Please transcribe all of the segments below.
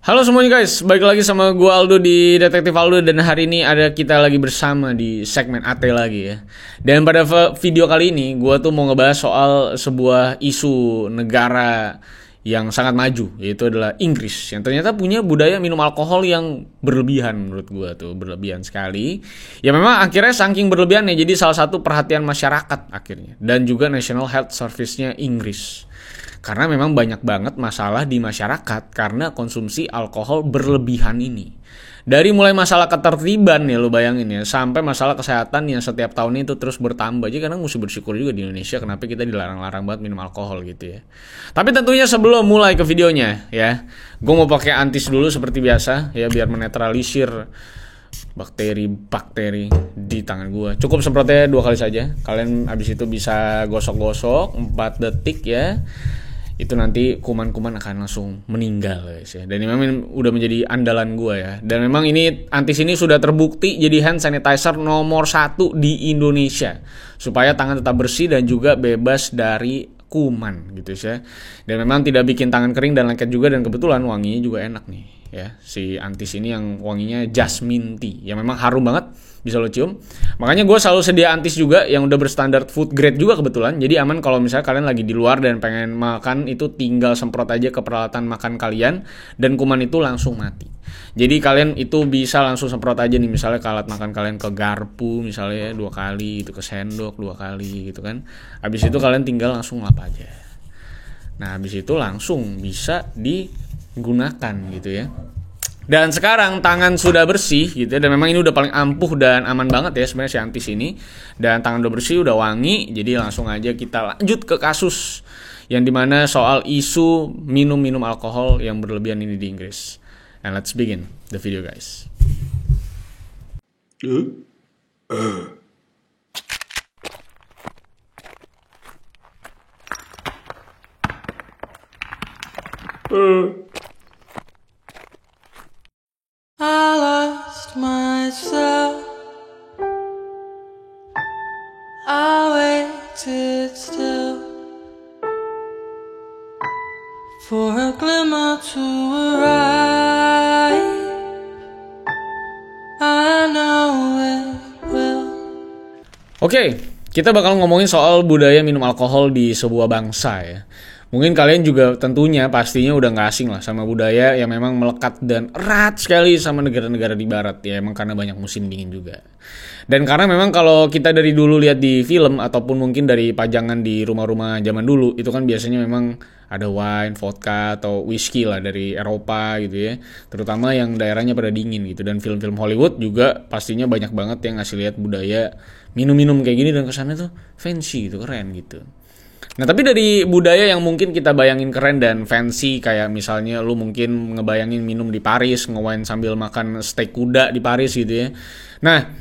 Halo semuanya guys, balik lagi sama gue Aldo di Detektif Aldo. Dan hari ini kita lagi bersama di segmen AT lagi ya. Dan pada video kali ini gue tuh mau ngebahas soal sebuah isu negara yang sangat maju, yaitu adalah Inggris, yang ternyata punya budaya minum alkohol yang berlebihan. Menurut gue tuh berlebihan sekali. Ya memang akhirnya saking berlebihannya jadi salah satu perhatian masyarakat akhirnya. Dan juga National Health Service-nya Inggris. Karena memang banyak banget masalah di masyarakat karena konsumsi alkohol berlebihan ini. Dari mulai masalah ketertiban ya, lo bayangin ya, sampai masalah kesehatan yang setiap tahun itu terus bertambah. Jadi kadang mesti bersyukur juga di Indonesia kenapa kita dilarang-larang banget minum alkohol gitu ya. Tapi tentunya sebelum mulai ke videonya ya, gue mau pakai antis dulu seperti biasa ya, biar menetralisir bakteri di tangan gue. Cukup semprotnya 2 kali saja. Kalian abis itu bisa gosok-gosok 4 detik ya. Itu nanti kuman-kuman akan langsung meninggal guys ya. Dan ini memang udah menjadi andalan gue ya. Dan memang ini antis ini sudah terbukti jadi hand sanitizer nomor 1 di Indonesia, supaya tangan tetap bersih dan juga bebas dari kuman gitu ya. Dan memang tidak bikin tangan kering dan lengket juga, dan kebetulan wanginya juga enak nih ya. Si antis ini yang wanginya jasmine tea, yang memang harum banget, bisa lo cium. Makanya gue selalu sedia antis juga yang udah berstandar food grade juga kebetulan. Jadi aman kalau misalnya kalian lagi di luar dan pengen makan, itu tinggal semprot aja ke peralatan makan kalian dan kuman itu langsung mati. Jadi kalian itu bisa langsung semprot aja nih, misalnya ke alat makan kalian, ke garpu misalnya 2 kali, itu ke sendok 2 kali gitu kan. Habis itu kalian tinggal langsung lap aja. Nah habis itu langsung bisa digunakan gitu ya. Dan sekarang tangan sudah bersih gitu ya, dan memang ini udah paling ampuh dan aman banget ya sebenarnya si antis ini. Dan tangan udah bersih, udah wangi, jadi langsung aja kita lanjut ke kasus yang dimana soal isu minum alkohol yang berlebihan ini di Inggris. And let's begin the video guys. I lost myself. I waited still for a glimmer to arrive. I know it will. Oke, kita bakal ngomongin soal budaya minum alkohol di sebuah bangsa ya. Mungkin kalian juga tentunya pastinya udah gak asing lah sama budaya yang memang melekat dan erat sekali sama negara-negara di barat ya, emang karena banyak musim dingin juga. Dan karena memang kalau kita dari dulu lihat di film ataupun mungkin dari pajangan di rumah-rumah zaman dulu, itu kan biasanya memang ada wine, vodka atau whisky lah dari Eropa gitu ya, terutama yang daerahnya pada dingin gitu. Dan film-film Hollywood juga pastinya banyak banget yang ngasih lihat budaya minum-minum kayak gini, dan kesannya tuh fancy gitu, keren gitu. Nah tapi dari budaya yang mungkin kita bayangin keren dan fancy, kayak misalnya lu mungkin ngebayangin minum di Paris, nge-wine sambil makan steak kuda di Paris gitu ya. Nah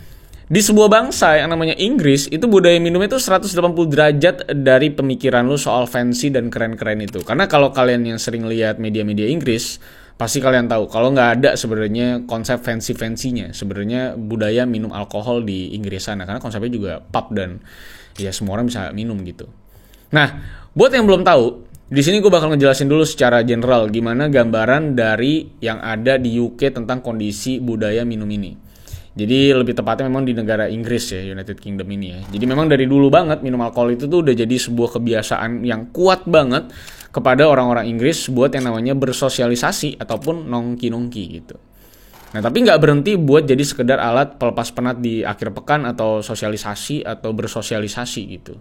di sebuah bangsa yang namanya Inggris, itu budaya minumnya itu 180 derajat dari pemikiran lu soal fancy dan keren-keren itu. Karena kalau kalian yang sering lihat media-media Inggris, pasti kalian tahu kalau nggak ada sebenarnya konsep fancy-fancynya sebenarnya budaya minum alkohol di Inggris sana. Karena konsepnya juga pub dan ya semua orang bisa minum gitu. Nah, buat yang belum tahu, di sini gue bakal ngejelasin dulu secara general gimana gambaran dari yang ada di UK tentang kondisi budaya minum ini. Jadi lebih tepatnya memang di negara Inggris ya, United Kingdom ini ya. Jadi memang dari dulu banget minum alkohol itu tuh udah jadi sebuah kebiasaan yang kuat banget kepada orang-orang Inggris buat yang namanya bersosialisasi ataupun nongki-nongki gitu. Nah tapi nggak berhenti buat jadi sekedar alat pelepas penat di akhir pekan atau sosialisasi atau bersosialisasi gitu.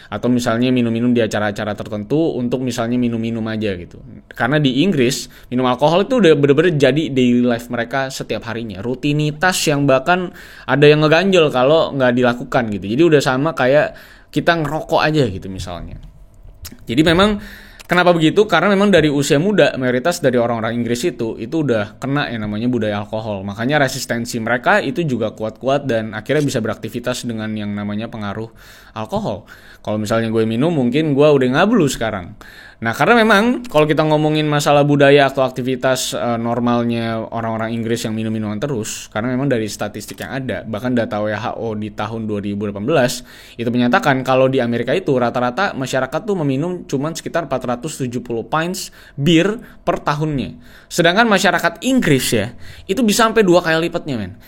Atau misalnya minum-minum di acara-acara tertentu untuk misalnya minum-minum aja gitu. Karena di Inggris minum alkohol itu udah bener-bener jadi daily life mereka setiap harinya. Rutinitas yang bahkan ada yang ngeganjel kalau nggak dilakukan gitu. Jadi udah sama kayak kita ngerokok aja gitu misalnya. Jadi memang kenapa begitu? Karena memang dari usia muda mayoritas dari orang-orang Inggris itu udah kena yang namanya budaya alkohol. Makanya resistensi mereka itu juga kuat-kuat dan akhirnya bisa beraktivitas dengan yang namanya pengaruh alkohol. Kalau misalnya gue minum, mungkin gue udah ngablu sekarang. Nah, karena memang kalau kita ngomongin masalah budaya atau aktivitas normalnya orang-orang Inggris yang minum-minuman terus, karena memang dari statistik yang ada, bahkan data WHO di tahun 2018 itu menyatakan kalau di Amerika itu rata-rata masyarakat tuh meminum cuman sekitar 470 pints bir per tahunnya. Sedangkan masyarakat Inggris ya, itu bisa sampai 2 kali lipatnya, men.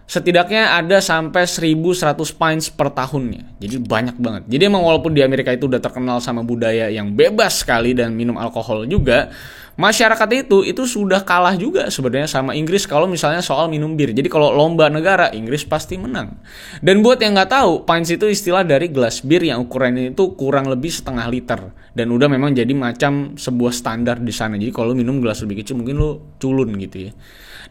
Setidaknya ada sampai 1.100 pints per tahunnya. Jadi banyak banget. Jadi emang walaupun di Amerika itu udah terkenal sama budaya yang bebas sekali dan minum alkohol juga, masyarakat itu sudah kalah juga sebenarnya sama Inggris kalau misalnya soal minum bir. Jadi kalau lomba negara, Inggris pasti menang. Dan buat yang nggak tahu, pints itu istilah dari gelas bir yang ukurannya itu kurang lebih setengah liter. Dan udah memang jadi macam sebuah standar di sana. Jadi kalau minum gelas lebih kecil mungkin lo culun gitu ya.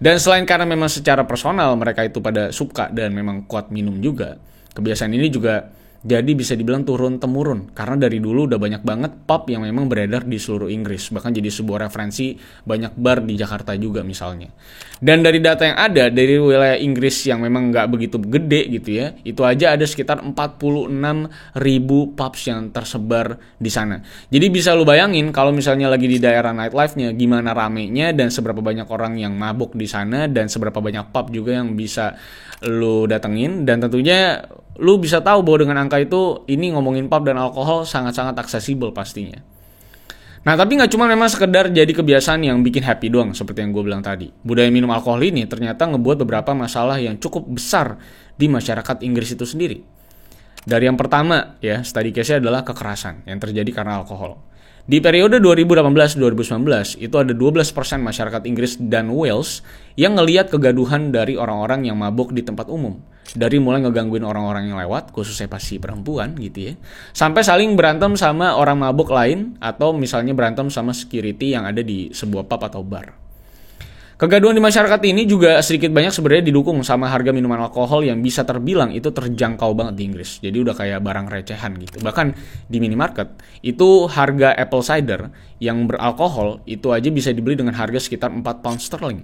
Dan selain karena memang secara personal mereka itu pada suka dan memang kuat minum juga, kebiasaan ini juga jadi bisa dibilang turun-temurun. Karena dari dulu udah banyak banget pub yang memang beredar di seluruh Inggris. Bahkan jadi sebuah referensi banyak bar di Jakarta juga misalnya. Dan dari data yang ada dari wilayah Inggris yang memang nggak begitu gede gitu ya, itu aja ada sekitar 46.000 pubs yang tersebar di sana. Jadi bisa lu bayangin kalau misalnya lagi di daerah nightlife-nya gimana ramenya dan seberapa banyak orang yang mabuk di sana dan seberapa banyak pub juga yang bisa lu datengin. Dan tentunya lu bisa tahu bahwa dengan angka itu ini ngomongin pub dan alkohol sangat-sangat aksesibel pastinya. Nah, tapi nggak cuma memang sekedar jadi kebiasaan yang bikin happy doang seperti yang gue bilang tadi. Budaya minum alkohol ini ternyata ngebuat beberapa masalah yang cukup besar di masyarakat Inggris itu sendiri. Dari yang pertama ya, study case-nya adalah kekerasan yang terjadi karena alkohol. Di periode 2018-2019 itu ada 12% masyarakat Inggris dan Wales yang ngelihat kegaduhan dari orang-orang yang mabuk di tempat umum. Dari mulai ngegangguin orang-orang yang lewat, khususnya pasti perempuan gitu ya, sampai saling berantem sama orang mabuk lain atau misalnya berantem sama security yang ada di sebuah pub atau bar. Kegaduhan di masyarakat ini juga sedikit banyak sebenarnya didukung sama harga minuman alkohol yang bisa terbilang itu terjangkau banget di Inggris. Jadi udah kayak barang recehan gitu. Bahkan di minimarket itu harga apple cider yang beralkohol itu aja bisa dibeli dengan harga sekitar 4 pound sterling.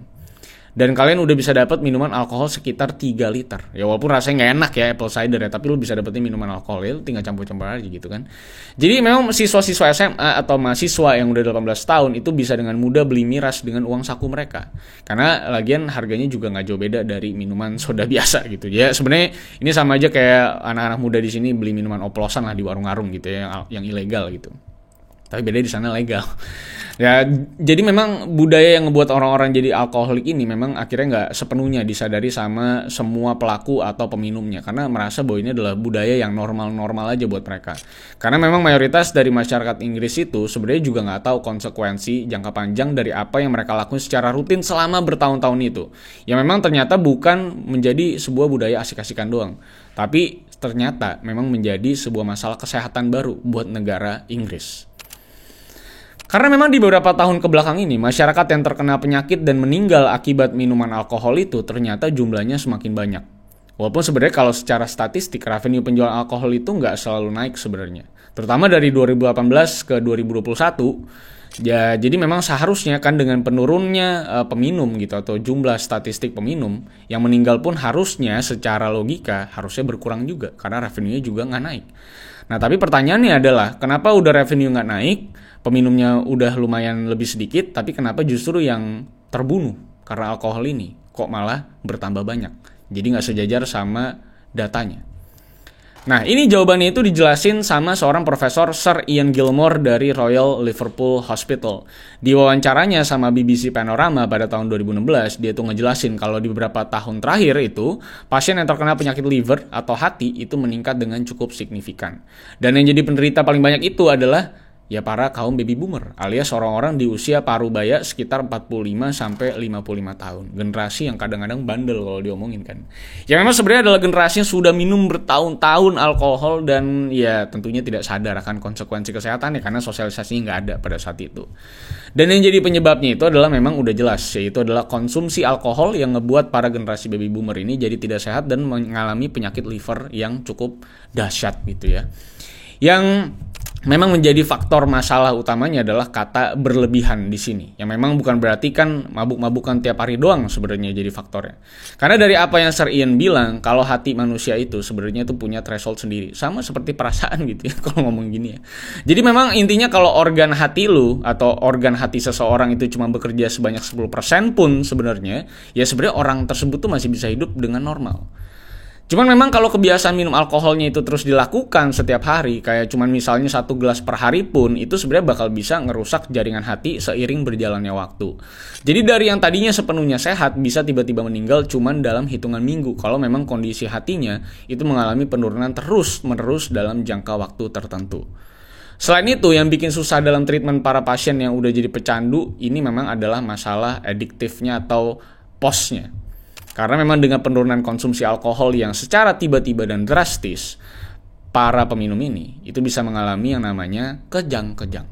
Dan kalian udah bisa dapat minuman alkohol sekitar 3 liter. Ya walaupun rasanya nggak enak ya apple cider ya, tapi lu bisa dapetin minuman alkohol ya, lu tinggal campur-campur aja gitu kan. Jadi memang siswa-siswa SMA atau mahasiswa yang udah 18 tahun itu bisa dengan mudah beli miras dengan uang saku mereka. Karena lagian harganya juga nggak jauh beda dari minuman soda biasa gitu. Ya sebenarnya ini sama aja kayak anak-anak muda di sini beli minuman oplosan lah di warung-warung gitu ya, yang ilegal gitu. Tapi beda di sana legal. Ya, jadi memang budaya yang ngebuat orang-orang jadi alkoholik ini memang akhirnya nggak sepenuhnya disadari sama semua pelaku atau peminumnya. Karena merasa bahwa ini adalah budaya yang normal-normal aja buat mereka. Karena memang mayoritas dari masyarakat Inggris itu sebenarnya juga nggak tahu konsekuensi jangka panjang dari apa yang mereka lakukan secara rutin selama bertahun-tahun itu. Yang memang ternyata bukan menjadi sebuah budaya asik-asikan doang. Tapi ternyata memang menjadi sebuah masalah kesehatan baru buat negara Inggris. Karena memang di beberapa tahun kebelakang ini, masyarakat yang terkena penyakit dan meninggal akibat minuman alkohol itu ternyata jumlahnya semakin banyak. Walaupun sebenarnya kalau secara statistik, revenue penjualan alkohol itu nggak selalu naik sebenarnya. Terutama dari 2018 ke 2021, ya jadi memang seharusnya kan dengan penurunnya peminum gitu atau jumlah statistik peminum, yang meninggal pun harusnya secara logika harusnya berkurang juga karena revenue-nya juga nggak naik. Nah tapi pertanyaannya adalah kenapa udah revenue nggak naik, peminumnya udah lumayan lebih sedikit, tapi kenapa justru yang terbunuh karena alkohol ini kok malah bertambah banyak? Jadi nggak sejajar sama datanya. Nah ini jawabannya itu dijelasin sama seorang profesor Sir Ian Gilmore dari Royal Liverpool Hospital. Di wawancaranya sama BBC Panorama pada tahun 2016, dia tuh ngejelasin kalau di beberapa tahun terakhir itu pasien yang terkena penyakit liver atau hati itu meningkat dengan cukup signifikan. Dan yang jadi penderita paling banyak itu adalah ya para kaum baby boomer alias orang-orang di usia parubaya sekitar 45 sampai 55 tahun. Generasi yang kadang-kadang bandel kalau diomongin kan. Ya memang sebenarnya adalah generasi yang sudah minum bertahun-tahun alkohol dan ya tentunya tidak sadar akan konsekuensi kesehatannya karena sosialisasinya nggak ada pada saat itu. Dan yang jadi penyebabnya itu adalah memang udah jelas, yaitu adalah konsumsi alkohol yang ngebuat para generasi baby boomer ini jadi tidak sehat dan mengalami penyakit liver yang cukup dahsyat gitu ya. Yang memang menjadi faktor masalah utamanya adalah kata berlebihan di sini. Yang memang bukan berarti kan mabuk-mabukan tiap hari doang sebenarnya jadi faktornya. Karena dari apa yang Sir Ian bilang, kalau hati manusia itu sebenarnya itu punya threshold sendiri. Sama seperti perasaan gitu ya kalau ngomong gini ya. Jadi memang intinya kalau organ hati lu atau organ hati seseorang itu cuma bekerja sebanyak 10% pun sebenarnya, ya sebenarnya orang tersebut tuh masih bisa hidup dengan normal. Cuman memang kalau kebiasaan minum alkoholnya itu terus dilakukan setiap hari, kayak cuman misalnya 1 gelas per hari pun, itu sebenarnya bakal bisa ngerusak jaringan hati seiring berjalannya waktu. Jadi dari yang tadinya sepenuhnya sehat, bisa tiba-tiba meninggal cuman dalam hitungan minggu, kalau memang kondisi hatinya itu mengalami penurunan terus-menerus dalam jangka waktu tertentu. Selain itu, yang bikin susah dalam treatment para pasien yang udah jadi pecandu, ini memang adalah masalah adiktifnya atau POS-nya. Karena memang dengan penurunan konsumsi alkohol yang secara tiba-tiba dan drastis, para peminum ini itu bisa mengalami yang namanya kejang-kejang.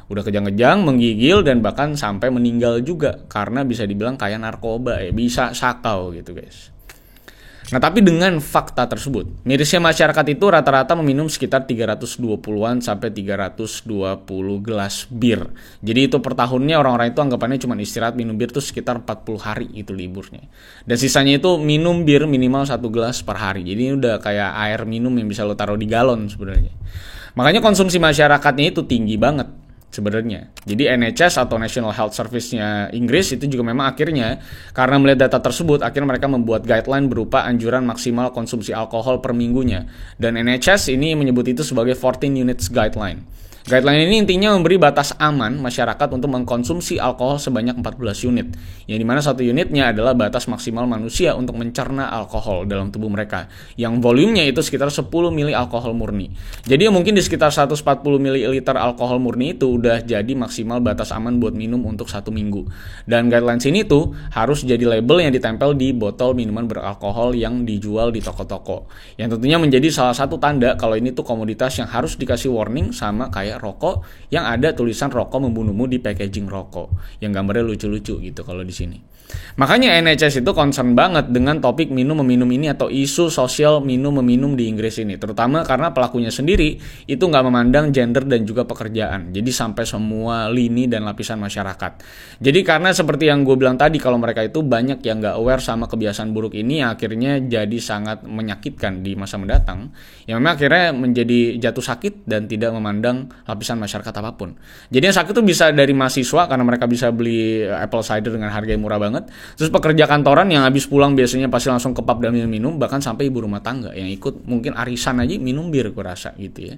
Udah kejang-kejang, menggigil, dan bahkan sampai meninggal juga. Karena bisa dibilang kayak narkoba ya, bisa sakau gitu guys. Nah tapi dengan fakta tersebut, mirisnya masyarakat itu rata-rata meminum sekitar 320-an sampai 320 gelas bir. Jadi itu per tahunnya orang-orang itu anggapannya cuma istirahat minum bir itu sekitar 40 hari itu liburnya. Dan sisanya itu minum bir minimal 1 gelas per hari. Jadi ini udah kayak air minum yang bisa lo taruh di galon sebenarnya. Makanya konsumsi masyarakatnya itu tinggi banget sebenarnya. Jadi NHS atau National Health Service-nya Inggris itu juga memang akhirnya karena melihat data tersebut, akhirnya mereka membuat guideline berupa anjuran maksimal konsumsi alkohol per minggunya. Dan NHS ini menyebut itu sebagai 14 units guideline. Guideline ini intinya memberi batas aman masyarakat untuk mengkonsumsi alkohol sebanyak 14 unit, yang dimana 1 unitnya adalah batas maksimal manusia untuk mencerna alkohol dalam tubuh mereka, yang volumenya itu sekitar 10 mili alkohol murni. Jadi mungkin di sekitar 140 ml alkohol murni itu udah jadi maksimal batas aman buat minum untuk 1 minggu. Dan guidelines ini tuh harus jadi label yang ditempel di botol minuman beralkohol yang dijual di toko-toko, yang tentunya menjadi salah satu tanda kalau ini tuh komoditas yang harus dikasih warning sama kayak rokok yang ada tulisan rokok membunuhmu di packaging rokok yang gambarnya lucu-lucu gitu kalau di sini. Makanya NHS itu concern banget dengan topik minum-meminum ini atau isu sosial minum-meminum di Inggris ini, terutama karena pelakunya sendiri itu nggak memandang gender dan juga pekerjaan, jadi sampai semua lini dan lapisan masyarakat. Jadi karena seperti yang gue bilang tadi, kalau mereka itu banyak yang nggak aware sama kebiasaan buruk ini, yang akhirnya jadi sangat menyakitkan di masa mendatang, yang memang akhirnya menjadi jatuh sakit dan tidak memandang lapisan masyarakat apapun. Jadi yang sakit itu bisa dari mahasiswa karena mereka bisa beli apple cider dengan harga yang murah banget. Terus pekerja kantoran yang habis pulang biasanya pasti langsung ke pub dan minum, bahkan sampai ibu rumah tangga yang ikut mungkin arisan aja minum bir, gue rasa gitu ya.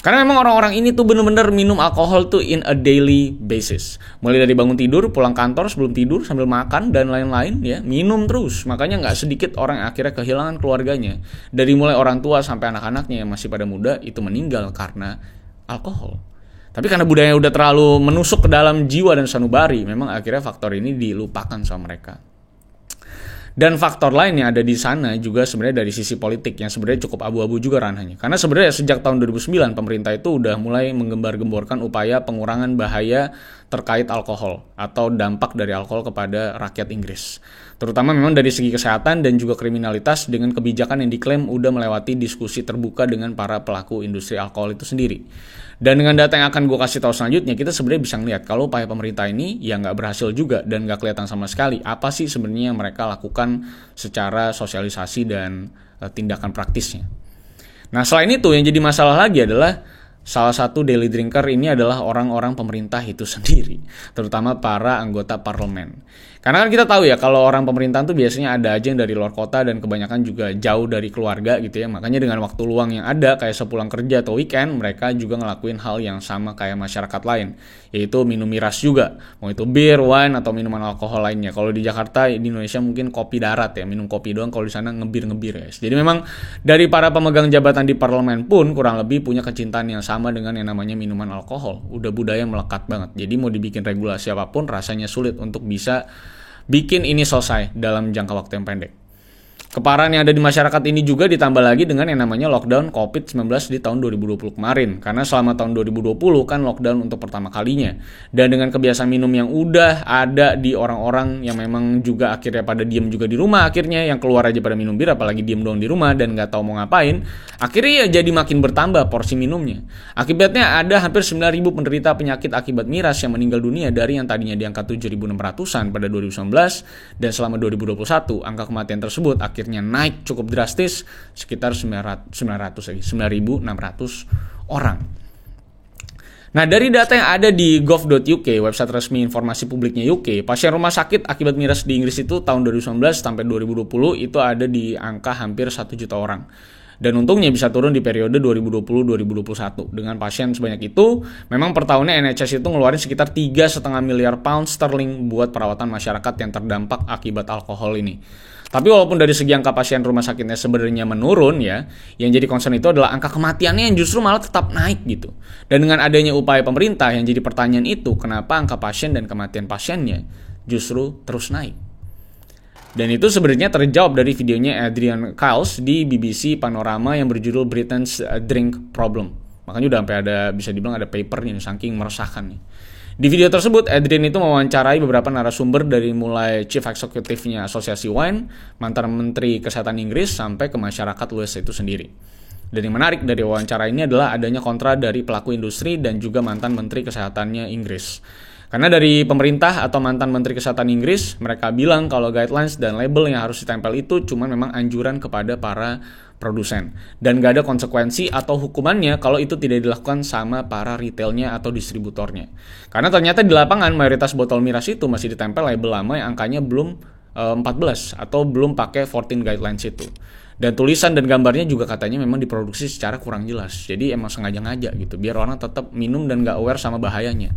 Karena memang orang-orang ini tuh bener-bener minum alkohol tuh in a daily basis. Mulai dari bangun tidur, pulang kantor, sebelum tidur, sambil makan dan lain-lain ya, minum terus. Makanya nggak sedikit orang yang akhirnya kehilangan keluarganya. Dari mulai orang tua sampai anak-anaknya yang masih pada muda itu meninggal karena alkohol. Tapi karena budaya udah terlalu menusuk ke dalam jiwa dan sanubari, memang akhirnya faktor ini dilupakan sama mereka. Dan faktor lain yang ada di sana juga sebenarnya dari sisi politik yang sebenarnya cukup abu-abu juga ranahnya. Karena sebenarnya sejak tahun 2009 pemerintah itu udah mulai menggembar-gemborkan upaya pengurangan bahaya terkait alkohol atau dampak dari alkohol kepada rakyat Inggris. Terutama memang dari segi kesehatan dan juga kriminalitas dengan kebijakan yang diklaim udah melewati diskusi terbuka dengan para pelaku industri alkohol itu sendiri. Dan dengan data yang akan gue kasih tahu selanjutnya, kita sebenarnya bisa ngeliat kalau upaya pemerintah ini ya nggak berhasil juga dan nggak kelihatan sama sekali apa sih sebenarnya yang mereka lakukan secara sosialisasi dan tindakan praktisnya. Nah selain itu yang jadi masalah lagi adalah salah satu daily drinker ini adalah orang-orang pemerintah itu sendiri, terutama para anggota parlemen. Karena kan kita tahu ya kalau orang pemerintahan tuh biasanya ada aja yang dari luar kota dan kebanyakan juga jauh dari keluarga gitu ya. Makanya dengan waktu luang yang ada kayak sepulang kerja atau weekend, mereka juga ngelakuin hal yang sama kayak masyarakat lain, yaitu minum miras juga. Mau itu bir, wine atau minuman alkohol lainnya. Kalau di Jakarta, di Indonesia mungkin kopi darat ya, minum kopi doang. Kalau di sana ngebir-ngebir ya. Jadi memang dari para pemegang jabatan di parlemen pun kurang lebih punya kecintaan yang sama dengan yang namanya minuman alkohol. Udah budaya melekat banget. Jadi mau dibikin regulasi apapun rasanya sulit untuk bisa bikin ini selesai dalam jangka waktu yang pendek. Keparahan yang ada di masyarakat ini juga ditambah lagi dengan yang namanya lockdown COVID-19 di tahun 2020 kemarin. Karena selama tahun 2020 kan lockdown untuk pertama kalinya. Dan dengan kebiasaan minum yang udah ada di orang-orang yang memang juga akhirnya pada diem juga di rumah, akhirnya yang keluar aja pada minum bir, apalagi diem doang di rumah dan nggak tahu mau ngapain, akhirnya ya jadi makin bertambah porsi minumnya. Akibatnya ada hampir 9.000 penderita penyakit akibat miras yang meninggal dunia dari yang tadinya di angka 7.600-an pada 2019, dan selama 2021 angka kematian tersebut akhirnya naik cukup drastis sekitar 9.600 orang. Nah, dari data yang ada di gov.uk, website resmi informasi publiknya UK, pasien rumah sakit akibat miras di Inggris itu tahun 2019 sampai 2020 itu ada di angka hampir 1 juta orang. Dan untungnya bisa turun di periode 2020-2021. Dengan pasien sebanyak itu, memang per tahunnya NHS itu ngeluarin sekitar 3,5 miliar pound sterling buat perawatan masyarakat yang terdampak akibat alkohol ini. Tapi walaupun dari segi angka pasien rumah sakitnya sebenarnya menurun ya, yang jadi concern itu adalah angka kematiannya yang justru malah tetap naik gitu. Dan dengan adanya upaya pemerintah, yang jadi pertanyaan itu, kenapa angka pasien dan kematian pasiennya justru terus naik? Dan itu sebenarnya terjawab dari videonya Adrian Kyles di BBC Panorama yang berjudul Britain's Drink Problem. Makanya udah sampai ada, bisa dibilang ada papernya nih, saking meresahkan nih. Di video tersebut, Adrian itu mewawancarai beberapa narasumber dari mulai Chief Executive-nya Asosiasi Wine, mantan Menteri Kesehatan Inggris, sampai ke masyarakat luas itu sendiri. Dan yang menarik dari wawancara ini adalah adanya kontra dari pelaku industri dan juga mantan Menteri Kesehatannya Inggris. Karena dari pemerintah atau mantan Menteri Kesehatan Inggris, mereka bilang kalau guidelines dan label yang harus ditempel itu cuma memang anjuran kepada para produsen. Dan gak ada konsekuensi atau hukumannya kalau itu tidak dilakukan sama para retailnya atau distributornya. Karena ternyata di lapangan mayoritas botol miras itu masih ditempel label lama yang angkanya belum 14 atau belum pakai 14 guidelines itu. Dan tulisan dan gambarnya juga katanya memang diproduksi secara kurang jelas. Jadi emang sengaja-ngaja gitu, biar orang tetap minum dan gak aware sama bahayanya.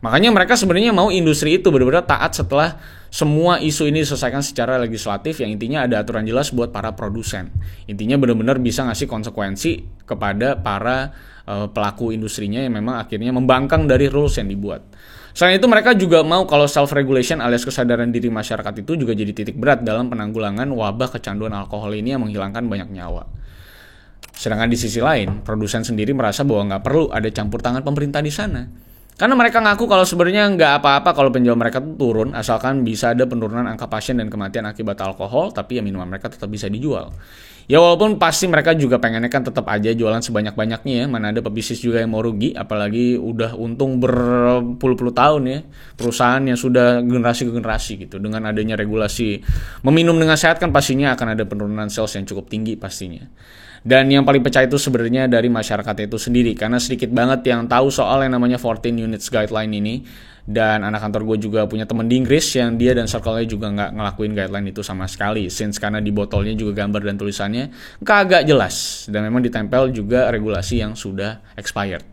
Makanya mereka sebenarnya mau industri itu benar-benar taat setelah semua isu ini diselesaikan secara legislatif, yang intinya ada aturan jelas buat para produsen. Intinya benar-benar bisa ngasih konsekuensi kepada para pelaku industrinya yang memang akhirnya membangkang dari rules yang dibuat. Selain itu mereka juga mau kalau self-regulation alias kesadaran diri masyarakat itu juga jadi titik berat dalam penanggulangan wabah kecanduan alkohol ini yang menghilangkan banyak nyawa. Sedangkan di sisi lain, produsen sendiri merasa bahwa nggak perlu ada campur tangan pemerintah di sana. Karena mereka ngaku kalau sebenarnya nggak apa-apa kalau penjualan mereka tuh turun, asalkan bisa ada penurunan angka pasien dan kematian akibat alkohol, tapi ya minuman mereka tetap bisa dijual. Ya walaupun pasti mereka juga pengennya kan tetap aja jualan sebanyak-banyaknya ya, mana ada pebisnis juga yang mau rugi, apalagi udah untung berpuluh-puluh tahun ya, perusahaan yang sudah generasi ke generasi gitu. Dengan adanya regulasi meminum dengan sehat kan pastinya akan ada penurunan sales yang cukup tinggi pastinya. Dan yang paling pecah itu sebenarnya dari masyarakat itu sendiri, karena sedikit banget yang tahu soal yang namanya 14 units guideline ini. Dan anak kantor gue juga punya temen di Inggris yang dia dan circle-nya juga nggak ngelakuin guideline itu sama sekali, since karena di botolnya juga gambar dan tulisannya kagak jelas dan memang ditempel juga regulasi yang sudah expired.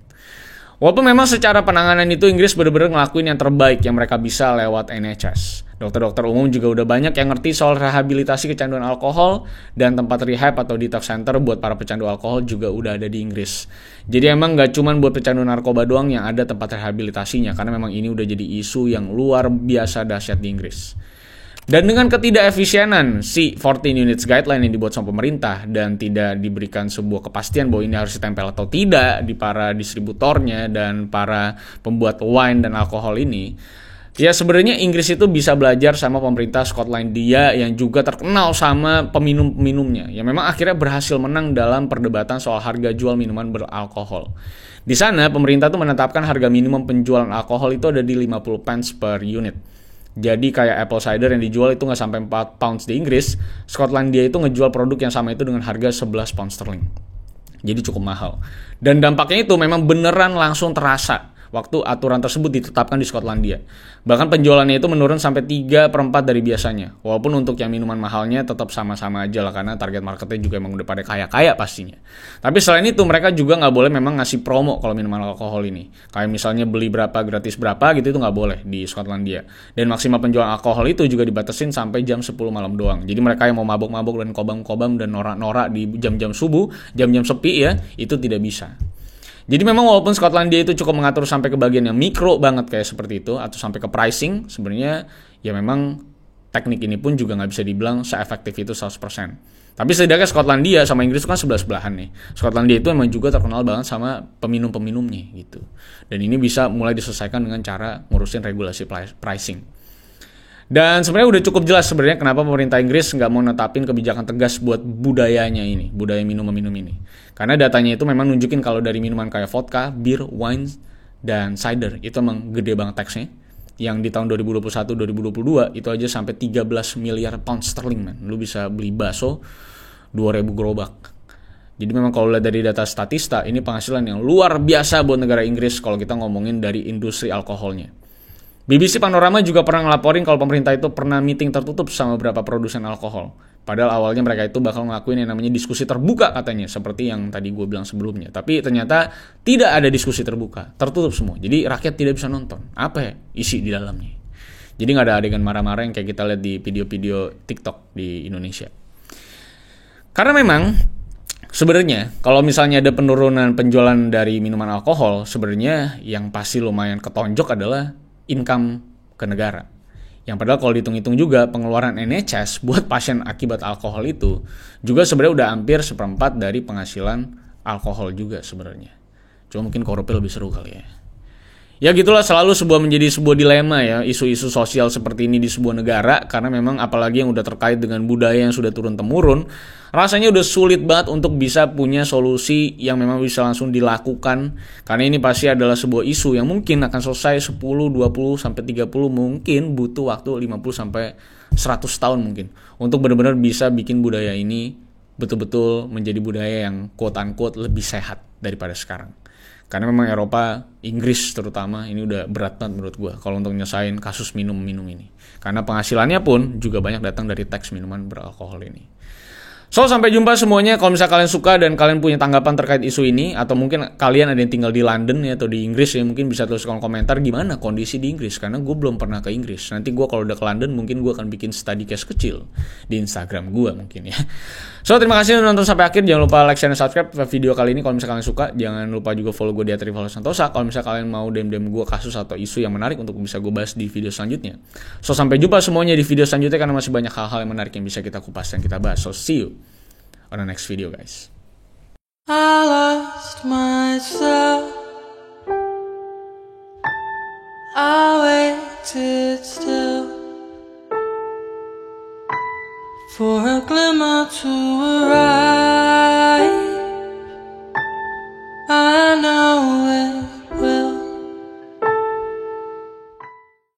Walaupun memang secara penanganan itu Inggris benar-benar ngelakuin yang terbaik yang mereka bisa lewat NHS. Dokter-dokter umum juga udah banyak yang ngerti soal rehabilitasi kecanduan alkohol, dan tempat rehab atau detox center buat para pecandu alkohol juga udah ada di Inggris. Jadi emang gak cuma buat pecandu narkoba doang yang ada tempat rehabilitasinya, karena memang ini udah jadi isu yang luar biasa dahsyat di Inggris. Dan dengan ketidakefisienan si 14 units guideline yang dibuat sama pemerintah dan tidak diberikan sebuah kepastian bahwa ini harus ditempel atau tidak di para distributornya dan para pembuat wine dan alkohol ini, ya sebenarnya Inggris itu bisa belajar sama pemerintah Skotlandia yang juga terkenal sama peminum-peminumnya, yang memang akhirnya berhasil menang dalam perdebatan soal harga jual minuman beralkohol. Di sana pemerintah tuh menetapkan harga minimum penjualan alkohol itu ada di 50 pence per unit. Jadi kayak apple cider yang dijual itu nggak sampai 4 pounds di Inggris, Skotlandia itu ngejual produk yang sama itu dengan harga 11 pound sterling. Jadi cukup mahal. Dan dampaknya itu memang beneran langsung terasa waktu aturan tersebut ditetapkan di Skotlandia. Bahkan penjualannya itu menurun sampai 3/4 dari biasanya. Walaupun untuk yang minuman mahalnya tetap sama-sama aja lah, karena target marketnya juga emang udah pada kaya-kaya pastinya. Tapi selain itu mereka juga nggak boleh memang ngasih promo kalau minuman alkohol ini. Kayak misalnya beli berapa gratis berapa gitu, itu nggak boleh di Skotlandia. Dan maksimal penjualan alkohol itu juga dibatasin sampai jam 10 malam doang. Jadi mereka yang mau mabok-mabok dan kobam-kobam dan norak-norak di jam-jam subuh, jam-jam sepi ya, itu tidak bisa. Jadi memang walaupun Skotlandia itu cukup mengatur sampai ke bagian yang mikro banget kayak seperti itu, atau sampai ke pricing, sebenarnya ya memang teknik ini pun juga nggak bisa dibilang seefektif itu 100%. Tapi setidaknya Skotlandia sama Inggris itu kan sebelah-sebelahan nih. Skotlandia itu emang juga terkenal banget sama peminum-peminumnya gitu. Dan ini bisa mulai diselesaikan dengan cara ngurusin regulasi pricing. Dan sebenarnya udah cukup jelas sebenarnya kenapa pemerintah Inggris nggak mau netapin kebijakan tegas buat budayanya ini, budaya minum-minum ini. Karena datanya itu memang nunjukin kalau dari minuman kayak vodka, bir, wine, dan cider itu emang gede banget taxnya. Yang di tahun 2021-2022 itu aja sampai 13 miliar pound sterling, man. Lu bisa beli bakso 2.000 gerobak. Jadi memang kalau lihat dari data Statista, ini penghasilan yang luar biasa buat negara Inggris kalau kita ngomongin dari industri alkoholnya. BBC Panorama juga pernah ngelaporin kalau pemerintah itu pernah meeting tertutup sama beberapa produsen alkohol. Padahal awalnya mereka itu bakal ngelakuin yang namanya diskusi terbuka katanya, seperti yang tadi gue bilang sebelumnya. Tapi ternyata tidak ada diskusi terbuka, tertutup semua. Jadi rakyat tidak bisa nonton. Apa ya isi di dalamnya? Jadi nggak ada adegan marah-marah yang kayak kita lihat di video-video TikTok di Indonesia. Karena memang sebenarnya kalau misalnya ada penurunan penjualan dari minuman alkohol, sebenarnya yang pasti lumayan ketonjok adalah income ke negara. Yang padahal kalau dihitung-hitung juga pengeluaran NHS buat pasien akibat alkohol itu juga sebenarnya udah hampir 1/4 dari penghasilan alkohol juga sebenarnya. Cuma mungkin korupnya lebih seru kali ya. Ya gitulah, selalu menjadi sebuah dilema ya isu-isu sosial seperti ini di sebuah negara, karena memang apalagi yang udah terkait dengan budaya yang sudah turun-temurun, rasanya udah sulit banget untuk bisa punya solusi yang memang bisa langsung dilakukan, karena ini pasti adalah sebuah isu yang mungkin akan selesai 10, 20 sampai 30, mungkin butuh waktu 50 sampai 100 tahun mungkin untuk benar-benar bisa bikin budaya ini betul-betul menjadi budaya yang quote-unquote lebih sehat daripada sekarang. Karena memang Eropa, Inggris terutama, ini udah berat banget menurut gue kalau untuk nyesain kasus minum-minum ini. Karena penghasilannya pun juga banyak datang dari teks minuman beralkohol ini. So, sampai jumpa semuanya. Kalau misalnya kalian suka dan kalian punya tanggapan terkait isu ini, atau mungkin kalian ada yang tinggal di London ya, atau di Inggris ya, mungkin bisa tulis kolom komentar gimana kondisi di Inggris. Karena gue belum pernah ke Inggris. Nanti gue kalau udah ke London mungkin gue akan bikin study case kecil di Instagram gue mungkin ya. So, terima kasih udah nonton sampai akhir. Jangan lupa like, share, dan subscribe video kali ini. Kalau misalnya kalian suka, jangan lupa juga follow gue di @rivaldo_santosa. Kalau misalnya kalian mau DM gue kasus atau isu yang menarik untuk bisa gue bahas di video selanjutnya. So, sampai jumpa semuanya di video selanjutnya, karena masih banyak hal-hal yang menarik yang bisa kita kupas dan kita bahas. So, see you on the next video, guys. I lost myself. I waited still for a glimmer to arise.